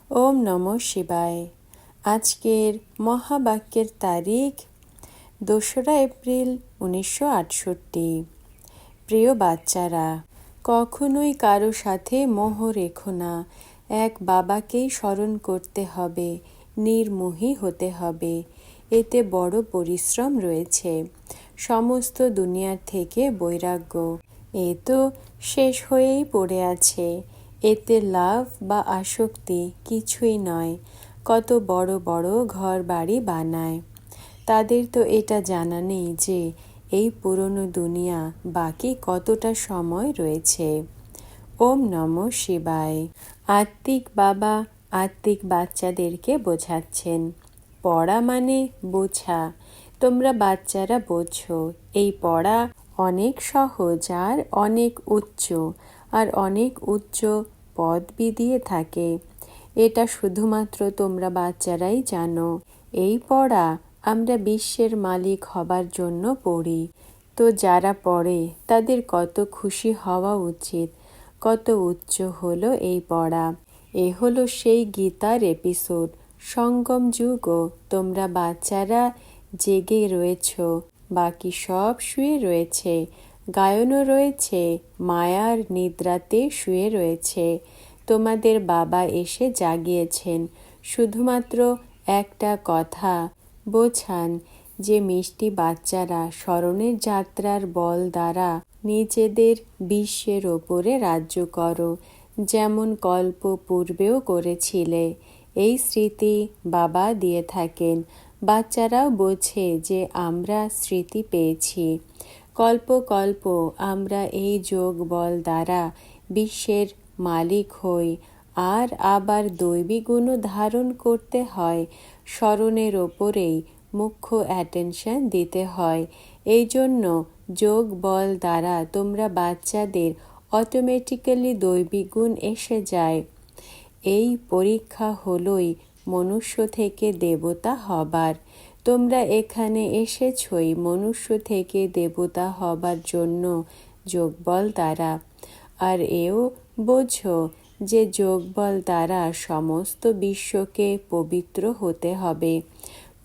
ওম নমঃ শিবায়। আজকের মহাবাক্যের তারিখ 2রা এপ্রিল 1968। প্রিয় বাচ্চারা, কখনোই কারো সাথে মোহ রেখো না। এক বাবাকেই স্মরণ করতে হবে, নির্মোহী হতে হবে। এতে বড় পরিশ্রম রয়েছে। সমস্ত দুনিয়ার থেকে বৈরাগ্য, এ তো শেষ হয়েই পড়ে আছে। এতে লাভ বা আসক্তি কিছুই নয়। কত বড় বড় ঘর বাড়ি বানায়, তাদের তো এটা জানা নেই যে এই পুরনো দুনিয়া বাকি কতটা সময় রয়েছে। ওম নমঃ শিবায়। আত্মিক বাবা আত্মিক বাচ্চাদেরকে বোঝাচ্ছেন, পড়া মানে বোঝা। তোমরা বাচ্চারা বোঝো, এই পড়া অনেক সহজ আর অনেক উচ্চ, আর অনেক উচ্চ পদবি দিয়ে থাকে। এটা শুধুমাত্র তোমরা বাচ্চারাই জানো। এই পড়া আমরা বিশ্বের মালিক হবার জন্য পড়ি। তো যারা পড়ে তাদের কত খুশি হওয়া উচিত। কত উচ্চ হলো এই পড়া। এ হলো সেই গীতার এপিসোড। সঙ্গম যুগও তোমরা বাচ্চারা জেগে রয়েছ, বাকি সব শুয়ে রয়েছে। গায়নও রয়েছে, মায়ার নিদ্রাতে শুয়ে রয়েছে। তোমাদের বাবা এসে জাগিয়েছেন শুধুমাত্র একটা কথা বোঝান যে মিষ্টি বাচ্চারা স্মরণের যাত্রার বল দ্বারা নিজেদের বিশ্বের ওপরে রাজ্য করো, যেমন কল্প পূর্বেও করেছিলে। এই স্মৃতি বাবা দিয়ে থাকেন। বাচ্চারাও বোঝে যে আমরা স্মৃতি পেয়েছি। কল্প কল্প আমরা এই যোগ বল দ্বারা বিশ্বের মালিক হই, আর আবার দৈবী গুণও ধারণ করতে হয়। স্মরণের ওপরেই মুখ্য অ্যাটেনশন দিতে হয়। এই জন্য যোগ বল দ্বারা তোমরা বাচ্চাদের অটোমেটিক্যালি দৈবী গুণ এসে যায়। এই পরীক্ষা হলোই মনুষ্য থেকে দেবতা হবার। তোমরা এখানে এসেছই মনুষ্য থেকে দেবতা হবার জন্য যোগবল দ্বারা। আর এও বোঝো যে যোগবল দ্বারা সমস্ত বিশ্বকে পবিত্র হতে হবে।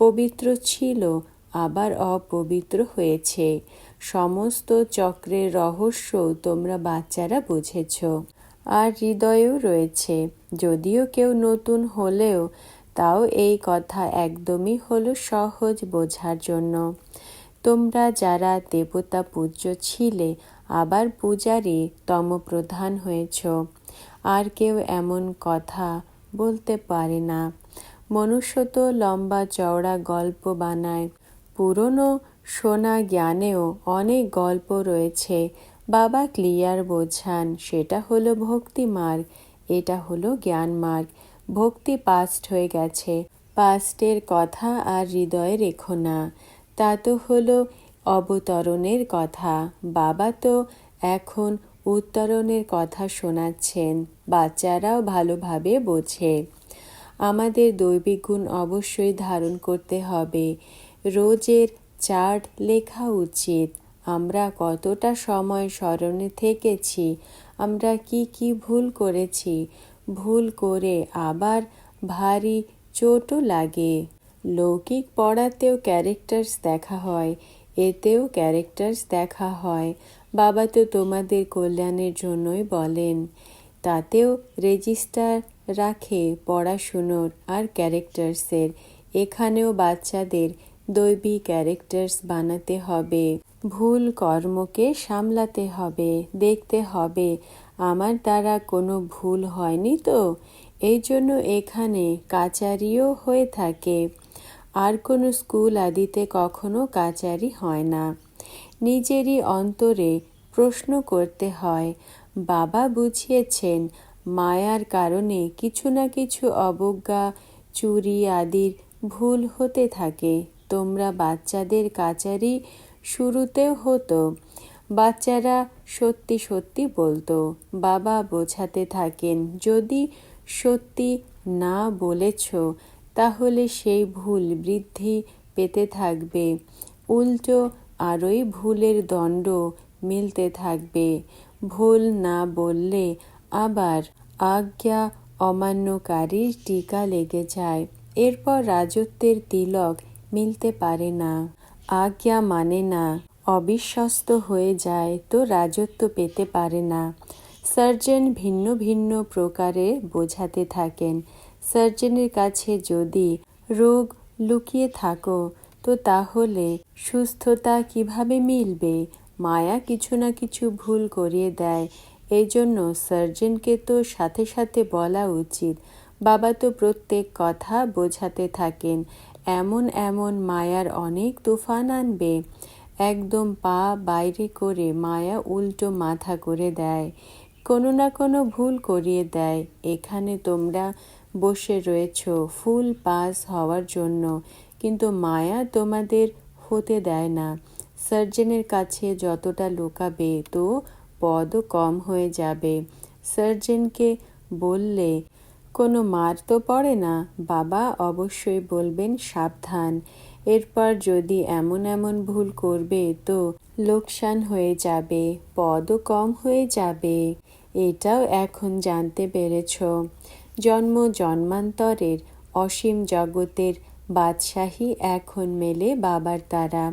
পবিত্র ছিল, আবার অপবিত্র হয়েছে। সমস্ত চক্রের রহস্য তোমরা বাচ্চারা বুঝেছ, আর হৃদয়েও রয়েছে। যদিও কেউ নতুন হলেও তাও এই কথা একদমই হলো সহজ বোঝার জন্য। তোমরা যারা দেবতা পূজ্য ছিলে, আবার পূজারী তমপ্রধান হয়েছ। আর কেউ এমন কথা বলতে পারে না। মনুষ্য তো লম্বা চওড়া গল্প বানায়। পুরনো শোনা জ্ঞানেও অনেক গল্প রয়েছে। বাবা ক্লিয়ার বোঝান, সেটা হলো ভক্তি মার্গ, এটা হলো জ্ঞান মার্গ। ভক্তি পাস্ট হয়ে গেছে, পাস্টের কথা আর হৃদয়ে রেখো না। তা তো হলো অবতরণের কথা। বাবা তো এখন উত্তরণের কথা শোনাচ্ছেন। বাচ্চারাও ভালোভাবে বোঝে। আমাদের দৈবিক গুণ অবশ্যই ধারণ করতে হবে। রোজের চার্ট লেখা উচিত। আমরা কতটা সময় স্মরণে থেকেছি, আমরা কি কি ভুল করেছি। ভুল করে আবার ভারী চোটও লাগে। লৌকিক পড়াতেও ক্যারেক্টার্স দেখা হয়, এতেও ক্যারেক্টার্স দেখা হয়। বাবা তো তোমাদের কল্যাণের জন্যই বলেন। তাতেও রেজিস্টার রাখে পড়াশুনোর আর ক্যারেক্টার্সের। এখানেও বাচ্চাদের দৈবিক ক্যারেক্টার্স বানাতে হবে। ভুল কর্মকে সামলাতে হবে, দেখতে হবে আমার দ্বারা কোনো ভুল হয়নি তো। এই জন্য এখানে কাচারিও হয়ে থাকে। আর কোনো স্কুল আদিতে কখনো কাচারি হয় না। নিজেরই অন্তরে প্রশ্ন করতে হয়। বাবা বুঝিয়েছেন, মায়ার কারণে কিছু না কিছু অবজ্ঞা, চুরি আদির ভুল হতে থাকে। তোমরা বাচ্চাদের কাচারি শুরুতেও হতো। বাচ্চারা সত্যি সত্যি বলতো। বাবা বোঝাতে থাকেন, যদি সত্যি না বলেছ তাহলে সেই ভুল বৃদ্ধি পেতে থাকবে। উল্টো আরোই ভুলের দণ্ড মিলতে থাকবে। ভুল না বললে আবার আজ্ঞা অমান্যকারীর টিকা লেগে যায়। এরপর রাজত্বের তিলক মিলতে পারে না, আজ্ঞা মানে না, অবিশ্বস্ত হয়ে যায় তো রাজত্ব পেতে পারে না। সার্জন ভিন্ন ভিন্ন প্রকারে বোঝাতে থাকেন। সার্জনের কাছে যদি রোগ লুকিয়ে থাকো তো তাহলে সুস্থতা কিভাবে মিলবে? মায়া কিছু না কিছু ভুল করিয়ে দেয়। এই জন্য সার্জনকে তো সাথে সাথে বলা উচিত। বাবা তো প্রত্যেক কথা বোঝাতে থাকেন, এমন এমন মায়ার অনেক তুফান আনবে, একদম পা বাইরে করে মায়া উল্টো মাথা করে দেয়, কোনো না কোনো ভুল করিয়ে দেয়। এখানে তোমরা বসে রয়েছ ফুল পাস হওয়ার জন্য, কিন্তু মায়া তোমাদের হতে দেয় না। সার্জনের কাছে যতটা লুকাবে তো পদও কম হয়ে যাবে। সার্জনকে বললে কোনো মার তো পড়ে না। বাবা অবশ্যই বলবেন সাবধান, এরপর যদি এমন এমন ভুল করবে তো লোকসান হয়ে যাবে, পদও কম হয়ে যাবে। এটাও এখন জানতে পেরেছ। জন্ম জন্মান্তরের অসীম জগতের বাদশাহী এখন মেলে বাবার দ্বারা,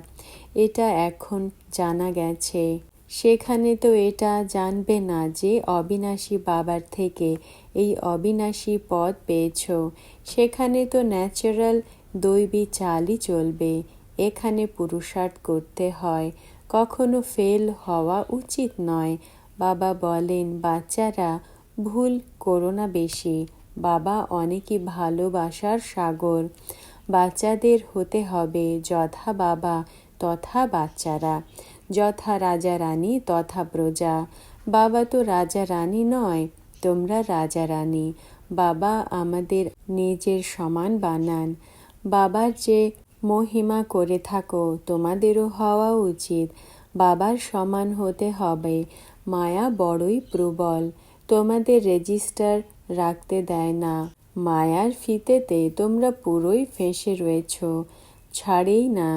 এটা এখন জানা গেছে। সেখানে তো এটা জানবে না যে অবিনাশী বাবার থেকে এই অবিনাশী পদ পেয়েছ। সেখানে তো ন্যাচারাল দৈবী চালই চলবে। এখানে পুরুষার্থ করতে হয়, কখনো ফেল হওয়া উচিত নয়। বাবা বলেন, বাচ্চারা ভুল করো না বেশি। বাবা অনেকই ভালোবাসার সাগর। বাচ্চাদের হতে হবে যথা বাবা তথা বাচ্চারা, যথা রাজা রানী তথা প্রজা। বাবা তো রাজা রানী নয়, তোমরা রাজা রানী। বাবা আমাদের নিজের সমান বানান। বাবার যে মহিমা করে থাকো তোমাদেরও হওয়া উচিত। বাবার সমান হতে হবে। মায়া বড়ই প্রবল, তোমাদের রেজিস্টার রাখতে দেয় না। মায়ার ফিতেতে তোমরা পুরোই ফেঁসে রয়েছ, ছাড়েই না।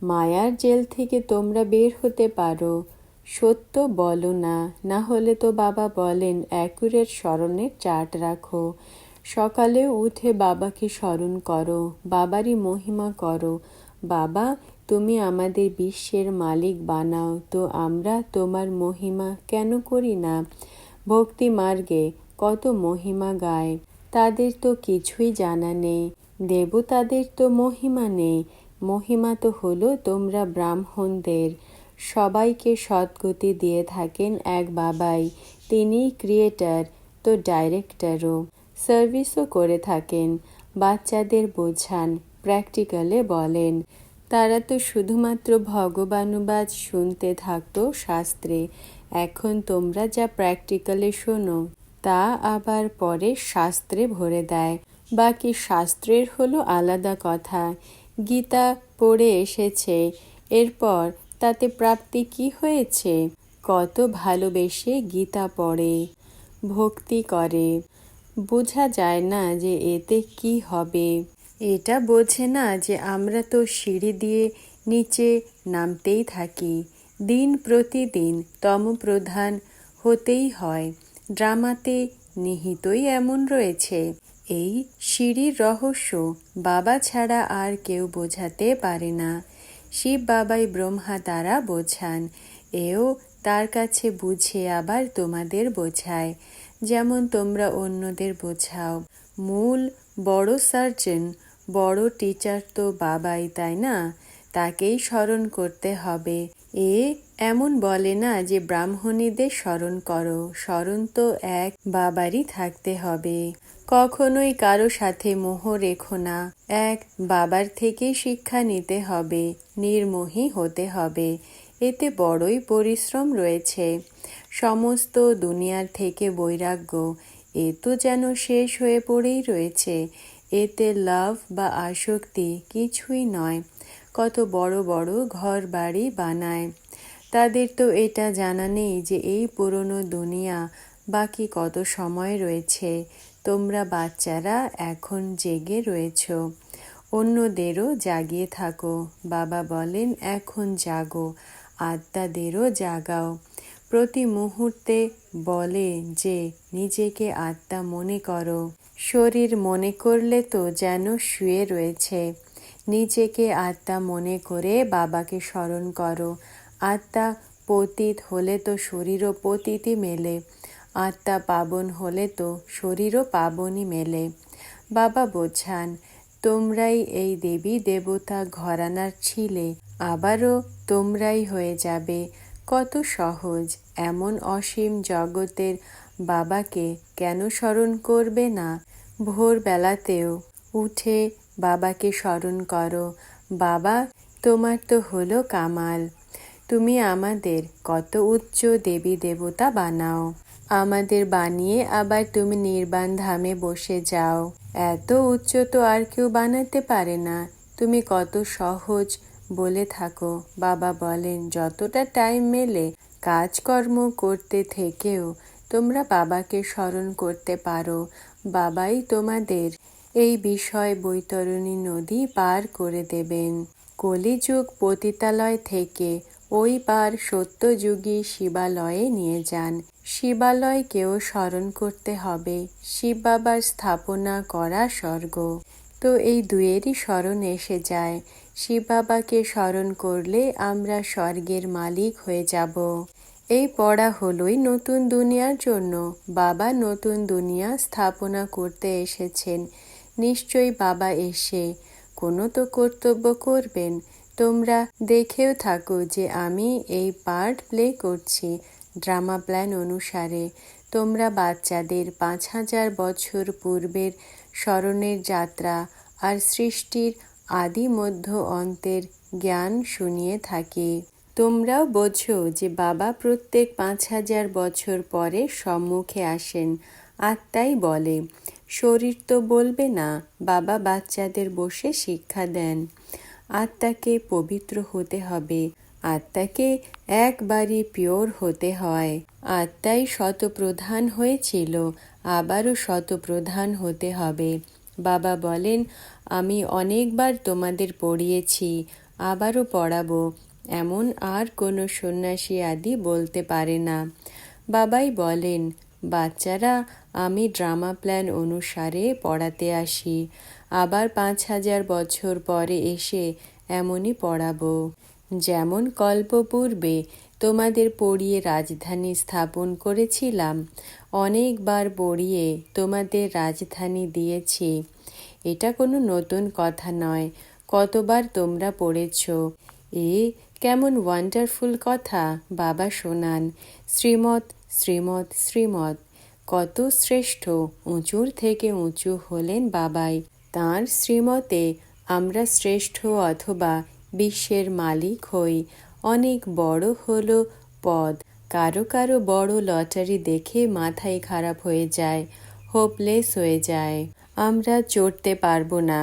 মায়ার জেল থেকে তোমরা বের হতে পারো, সত্য বলো না। না হলে তো বাবা বলেন অ্যাকুরেট স্মরণের চার্ট রাখো। সকালে উঠে বাবাকে স্মরণ করো, বাবারই মহিমা করো। বাবা তুমি আমাদের বিশ্বের মালিক বানাও, তো আমরা তোমার মহিমা কেন করি না? ভক্তি মার্গে কত মহিমা গায়, তাদের তো কিছুই জানা নেই। দেবতাদের তো মহিমা নেই। মহিমা তো হলো তোমরা ব্রাহ্মণদের। সবাইকে সদ্গতি দিয়ে থাকেন এক বাবাই, তিনি ক্রিয়েটার তো ডাইরেক্টরও। সার্ভিসও করে থাকেন। বাচ্চাদের বোঝান, প্র্যাকটিক্যালে বলেন। তারা তো শুধুমাত্র ভগবানুবাদ শুনতে থাকতো শাস্ত্রে। এখন তোমরা যা প্র্যাকটিক্যালে শোনো তা আবার পরে শাস্ত্রে ভরে দেয়। বাকি শাস্ত্রের হলো আলাদা কথা। গীতা পড়ে এসেছে, এরপর তাতে প্রাপ্তি কি হয়েছে? কত ভালোবেসে গীতা পড়ে, ভক্তি করে, বোঝা যায় না যে এতে কি হবে। এটা বোঝে না যে আমরা তো সিঁড়ি দিয়ে নিচে নামতেই থাকি। দিন প্রতিদিন তমপ্রধান হতেই হয়। ড্রামাতে নিহিতই এমন রয়েছে। এই সিঁড়ির রহস্য বাবা ছাড়া আর কেউ বোঝাতে পারে না। শিব বাবাই ব্রহ্মা দ্বারা বোঝান। এও তার কাছে বুঝে আবার তোমাদের বোঝায়, যেমন তোমরা অন্যদের বোঝাও। মূল বড় সার্জন, বড় টিচার তো বাবাই, তাই না? তাকেই স্মরণ করতে হবে। এমন বলে না যে ব্রাহ্মণীদের স্মরণ করো, স্মরণ তো এক বাবারই থাকতে হবে। কখনোই কারো সাথে মোহ রেখো না। এক বাবার থেকে শিক্ষা নিতে হবে, নির্মোহী হতে হবে। এতে বড়ই পরিশ্রম রয়েছে। সমস্ত দুনিয়ার থেকে বৈরাগ্য, এ তো যেন শেষ হয়ে পড়েই রয়েছে। এতে লাভ বা আসক্তি কিছুই নয়। কত বড় বড় ঘর বাড়ি বানায়, তাদের তো এটা জানা নেই যে এই পুরনো দুনিয়া বাকি কত সময় রয়েছে। তোমরা বাচ্চারা এখন জেগে রয়েছ, অন্যদেরও জাগিয়ে থাকো। বাবা বলেন এখন জাগো, আত্মাদেরও জাগাও। প্রতি মুহূর্তে বলে যে নিজেকে আত্মা মনে করো। শরীর মনে করলে তো যেন শুয়ে রয়েছে। নিজেকে আত্মা মনে করে বাবাকে স্মরণ করো। আত্মা পতিত হলে তো শরীরও পতিতই মেলে, আত্মা পাবন হলে তো শরীরও পাবনই মেলে। বাবা বোঝান, তোমরাই এই দেবী দেবতা ঘরানার ছিলে, আবারও তোমরাই হয়ে যাবে। কত সহজ! এমন অসীম জগতের বাবাকে কেন স্মরণ করবে না? ভোরবেলাতেও উঠে বাবাকে স্মরণ করো। বাবা, তোমার তো হলো কামাল। তুমি আমাদের কত উচ্চ দেবী দেবতা বানাও, আমাদের বানিয়ে আবার তুমি নির্বাণ ধামে বসে যাও। এত উচ্চ তো আর কেউ বানাতে পারে না। তুমি কত সহজ বলে থাকো। বাবা বলেন, যতটা টাইম মেলে কাজকর্ম করতে থেকেও তোমরা বাবাকে স্মরণ করতে পারো। বাবাই তোমাদের এই বিষয় বৈতরণী নদী পার করে দেবেন। কলিযুগ পতিতালয় থেকে ওই পার সত্যযুগী শিবালয়ে নিয়ে যান। শিবালয়কেও স্মরণ করতে হবে। শিব বাবার স্থাপনা করা স্বর্গ। তো এই দুয়েরই স্মরণ এসে যায়। শিব বাবাকে স্মরণ করলে আমরা স্বর্গের মালিক হয়ে যাব। এই পড়া হলোই নতুন দুনিয়ার জন্য। বাবা নতুন দুনিয়া স্থাপনা করতে এসেছেন। নিশ্চয়ই বাবা এসে কোনো তো কর্তব্য করবেন। তোমরা দেখেও থাকো যে আমি এই পার্ট প্লে করছি ড্রামা প্ল্যান অনুসারে। তোমরা বাচ্চাদের 5000 বছর পূর্বের স্মরণের যাত্রা আর সৃষ্টির আদি মধ্য অন্তের জ্ঞান শুনিয়ে থাকি। তোমরাও বোঝো যে বাবা প্রত্যেক 5000 বছর পরে সম্মুখে আসেন। আত্মাই বলে, শরীর তো বলবে না। বাবা বাচ্চাদের বসে শিক্ষা দেন। আত্মাকে পবিত্র হতে হবে, আত্মাকে একবারই পিওর হতে হয়। আত্মাই শতপ্রধান হয়েছিল, আবারও শতপ্রধান হতে হবে। বাবা বলেন, আমি অনেকবার তোমাদের পড়িয়েছি, আবারও পড়াবো। এমন আর কোনো সন্ন্যাসী আদি বলতে পারে না। বাবাই বলেন, বাচ্চারা, আমি ড্রামা প্ল্যান অনুসারে পড়াতে আসি। আবার 5000 বছর পরে এসে এমনই পড়াবো। যেমন কল্পপূর্বে তোমাদের পড়িয়ে রাজধানী স্থাপন করেছিলাম, অনেকবার পড়িয়ে তোমাদের রাজধানী দিয়েছি। এটা কোনো নতুন কথা নয়। কতবার তোমরা পড়েছ। এ কেমন ওয়ান্ডারফুল কথা বাবা শোনান। শ্রীমৎ শ্রীমৎ শ্রীমৎ। কত শ্রেষ্ঠ, উঁচুর থেকে উঁচু হলেন বাবাই। তাঁর শ্রীমতে আমরা শ্রেষ্ঠ অথবা বিশ্বের মালিক হই। অনেক বড় হলো পদ। কারো কারো বড় লটারি দেখে মাথায় খারাপ হয়ে যায়, হোপলেস হয়ে যায়। আমরা চড়তে পারবো না,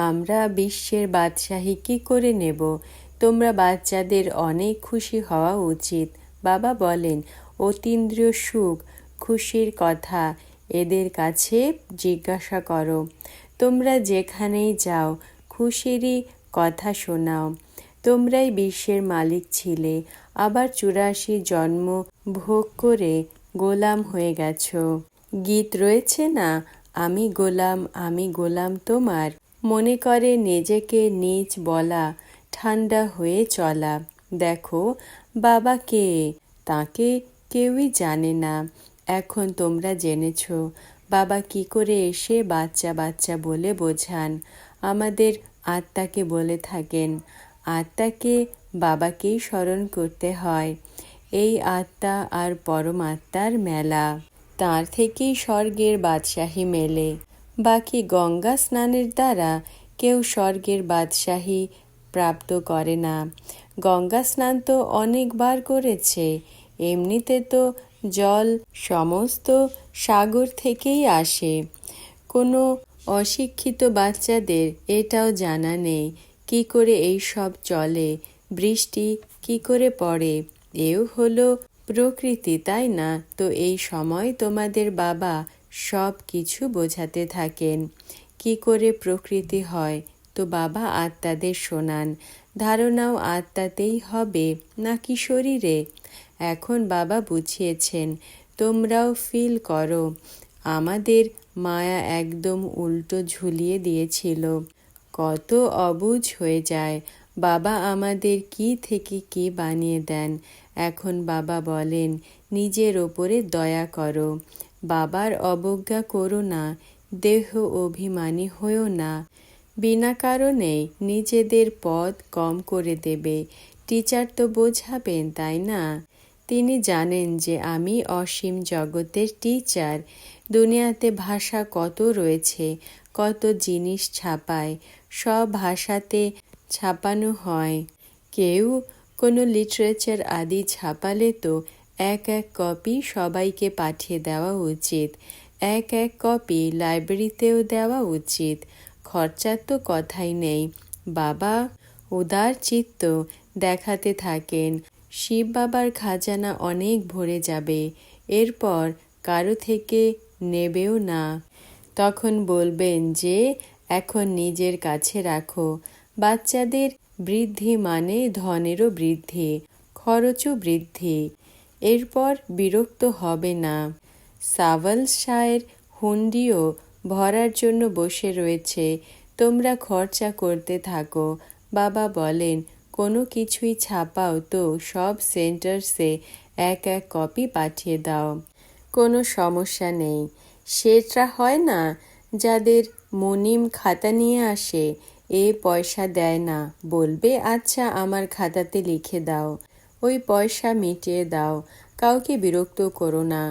আমরা বিশ্বের বাদশাহী কি করে নেব? তোমরা বাচ্চাদের অনেক খুশি হওয়া উচিত। বাবা বলেন, অতীন্দ্রিয় সুখ, খুশির কথা এদের কাছে জিজ্ঞাসা করো। তোমরা যেখানেই যাও খুশিরই কথা শোনাও। তোমরাই বিশ্বের মালিক ছিলে, আবার 84 জন্ম ভোগ করে গোলাম হয়ে গেছো। গীত রয়েছে না, আমি গোলাম, আমি গোলাম তোমার। মনে করে নিজেকে নীচ বলা, ঠান্ডা হয়ে চলা। দেখো বাবা কে, তাকে কেউই জানে না। এখন তোমরা জেনেছ। বাবা কি করে এসে বাচ্চা বাচ্চা বলে বোঝান। আমাদের আত্মাকে বলে থাকেন। আত্মাকে বাবাকেই স্মরণ করতে হয়। এই আত্মা আর পরমাত্মার মেলা। তার থেকেই স্বর্গের বাদশাহী মেলে। বাকি গঙ্গা স্নানের দ্বারা কেউ স্বর্গের বাদশাহী প্রাপ্ত করে না। গঙ্গা স্নান তো অনেকবার করেছে। এমনিতে তো জল সমস্ত সাগর থেকেই আসে। কোনো অশিক্ষিত বাচ্চাদের এটাও জানা নেই কি করে এই সব চলে, বৃষ্টি কি করে পড়ে। এও হলো প্রকৃতি, তাই না? তো এই সময় তোমাদের বাবা সব কিছু বোঝাতে থাকেন কি করে প্রকৃতি হয়। তো বাবা আত্মাদের শোনান। ধারণাও আত্মাতেই হবে নাকি শরীরে? এখন বাবা বুঝিয়েছেন, তোমরাও ফিল করো। আমাদের মায়া একদম উল্টো ঝুলিয়ে দিয়েছিল। কত অবুঝ হয়ে যায়। বাবা আমাদের কি থেকে কি বানিয়ে দেন। এখন বাবা বলেন, নিজের ওপরে দয়া করো, বাবার অবজ্ঞা করো না, দেহ অভিমানী হয়েও না। বিনা কারণে নিজেদের পদ কম করে দেবে। টিচার তো বোঝাবেন, তাই না? তিনি জানেন যে আমি অসীম জগতের টিচার। দুনিয়াতে ভাষা কত রয়েছে, কত জিনিস ছাপায়, সব ভাষাতে ছাপানো হয়। কেউ কোনো লিটারেচার আদি ছাপালে তো এক এক কপি সবাইকে পাঠিয়ে দেওয়া উচিত। এক এক কপি লাইব্রেরিতেও দেওয়া উচিত। খরচার তো কথাই নেই। বাবা উদার চিত্ত দেখাতে থাকেন। শিব বাবার খাজানা অনেক ভরে যাবে। এরপর কারো থেকে নেবেও না। তখন বলবেন যে এখন নিজের কাছে রাখো। বাচ্চাদের বৃদ্ধি মানে ধনেরও বৃদ্ধি, খরচও বৃদ্ধি। এরপর বিরক্ত হবে না। সাওয়াল শায়ের হুন্ডিও ভরার জন্য বসে রয়েছে, তোমরা খরচা করতে থাকো। বাবা বলেন, কোনো কিছুই ছাপাও তো সব সেন্টার্সে এক এক কপি পাঠিয়ে দাও, কোনো সমস্যা নেই। সেটা হয় না যাদের মুনিম খাতা নিয়ে আসে, এ পয়সা দেয় না, বলবে আচ্ছা আমার খাতাতে লিখে দাও, ওই পয়সা মিটিয়ে দাও। কাউকে বিরক্ত করো না।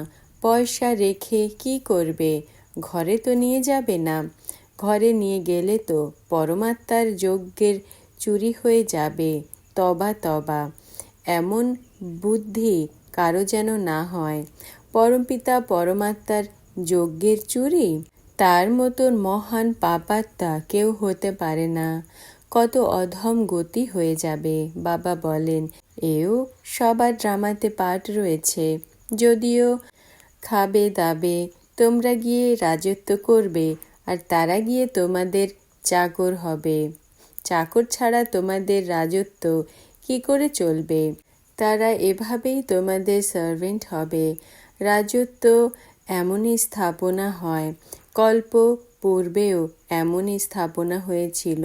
পয়সা রেখে কি করবে? ঘরে তো নিয়ে যাবে না। ঘরে নিয়ে গেলে তো পরমাত্মার যজ্ঞের চুরি হয়ে যাবে। তবা তবা, এমন বুদ্ধি কারো যেন না হয়। পরমপিতা পরমাত্মার যজ্ঞের চুরি? তার মতন মহান পাপাত্মা কেউ হতে পারে না। কত অধম গতি হয়ে যাবে। বাবা বলেন, এও সবার ড্রামাতে পার্ট রয়েছে। যদিও খাবে দাবে, তোমরা গিয়ে রাজত্ব করবে, আর তারা গিয়ে তোমাদের চাকর হবে। চাকর ছাড়া তোমাদের রাজত্ব কি করে চলবে? তারা এভাবেই তোমাদের সার্ভেন্ট হবে। রাজত্ব এমনই স্থাপনা হয়। কল্প পূর্বেও এমনই স্থাপনা হয়েছিল।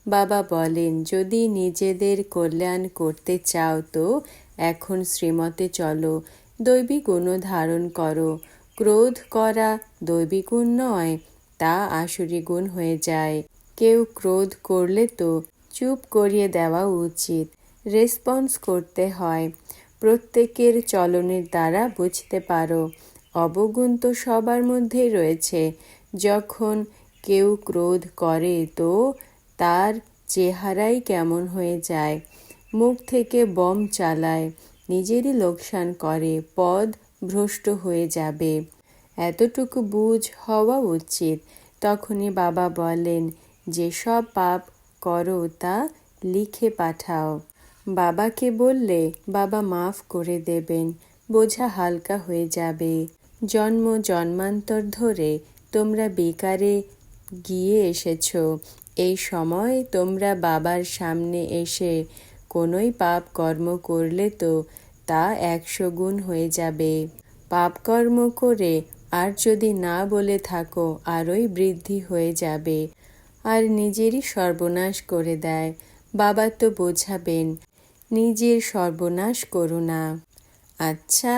বাবা বলেন, যদি নিজেদের কল্যাণ করতে চাও তো এখন শ্রীমতে চলো, দৈবিক গুণ ধারণ করো। ক্রোধ করা দৈবিক গুণ নয়, তা আসুরি গুণ হয়ে যায়। কেউ ক্রোধ করলে তো চুপ করিয়ে দেওয়া উচিত। রেসপন্স করতে হয়। প্রত্যেকের চলনের দ্বারা বুঝতে পারো। অবগুণ তো সবার মধ্যেই রয়েছে। যখন কেউ ক্রোধ করে তো তার চেহারাই কেমন হয়ে যায়। মুখ থেকে বম চালায়, নিজেরই লোকসান করে, পদ ভ্রষ্ট হয়ে যাবে। এতটুকু বুঝ হওয়া উচিত। তখনই বাবা বলেন, যে সব পাপ করো তা লিখে পাঠাও। বাবাকে বললে বাবা মাফ করে দেবেন, বোঝা হালকা হয়ে যাবে। জন্ম জন্মান্তর ধরে তোমরা বেকারে গিয়ে এসেছ। এই সময় তোমরা বাবার সামনে এসে কোনোই পাপ কর্ম করলে তো তা 100 গুণ হয়ে যাবে। পাপ কর্ম করে আর যদি না বলে থাকো আরোই বৃদ্ধি হয়ে যাবে, আর নিজেরই সর্বনাশ করে দেয়। বাবা তো বোঝাবেন, নিজের সর্বনাশ করো না। আচ্ছা,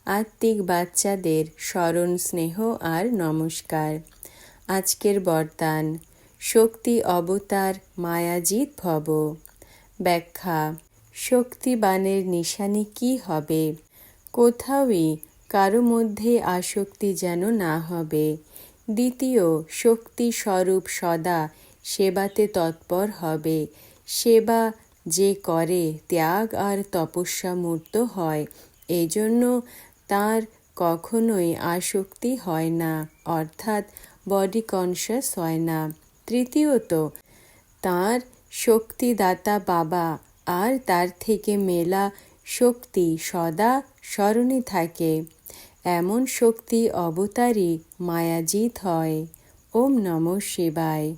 আত্মিক বাচ্চাদের স্মরণ, স্নেহ আর নমস্কার। আজকের বরদান, শক্তি অবতার মায়াজিৎ ভব। ব্যাখ্যা, শক্তিবানের নিশানি কি হবে? কোথাওই কারো মধ্যে আসক্তি যেন না হবে। দ্বিতীয়, শক্তি স্বরূপ সদা সেবাতে তৎপর হবে। সেবা যে করে ত্যাগ আর তপস্যা মূর্ত হয়, এজন্য তার কখনোই আসক্তি হয় না, অর্থাৎ বডি কনসিয়াস হয় না। তৃতীয়ত, তার শক্তিদাতা বাবা আর তার থেকে মেলা শক্তি সদা স্মরণে থাকে। এমন শক্তি অবতারই মায়াজিৎ হয়। ওম নমঃ শিবায়।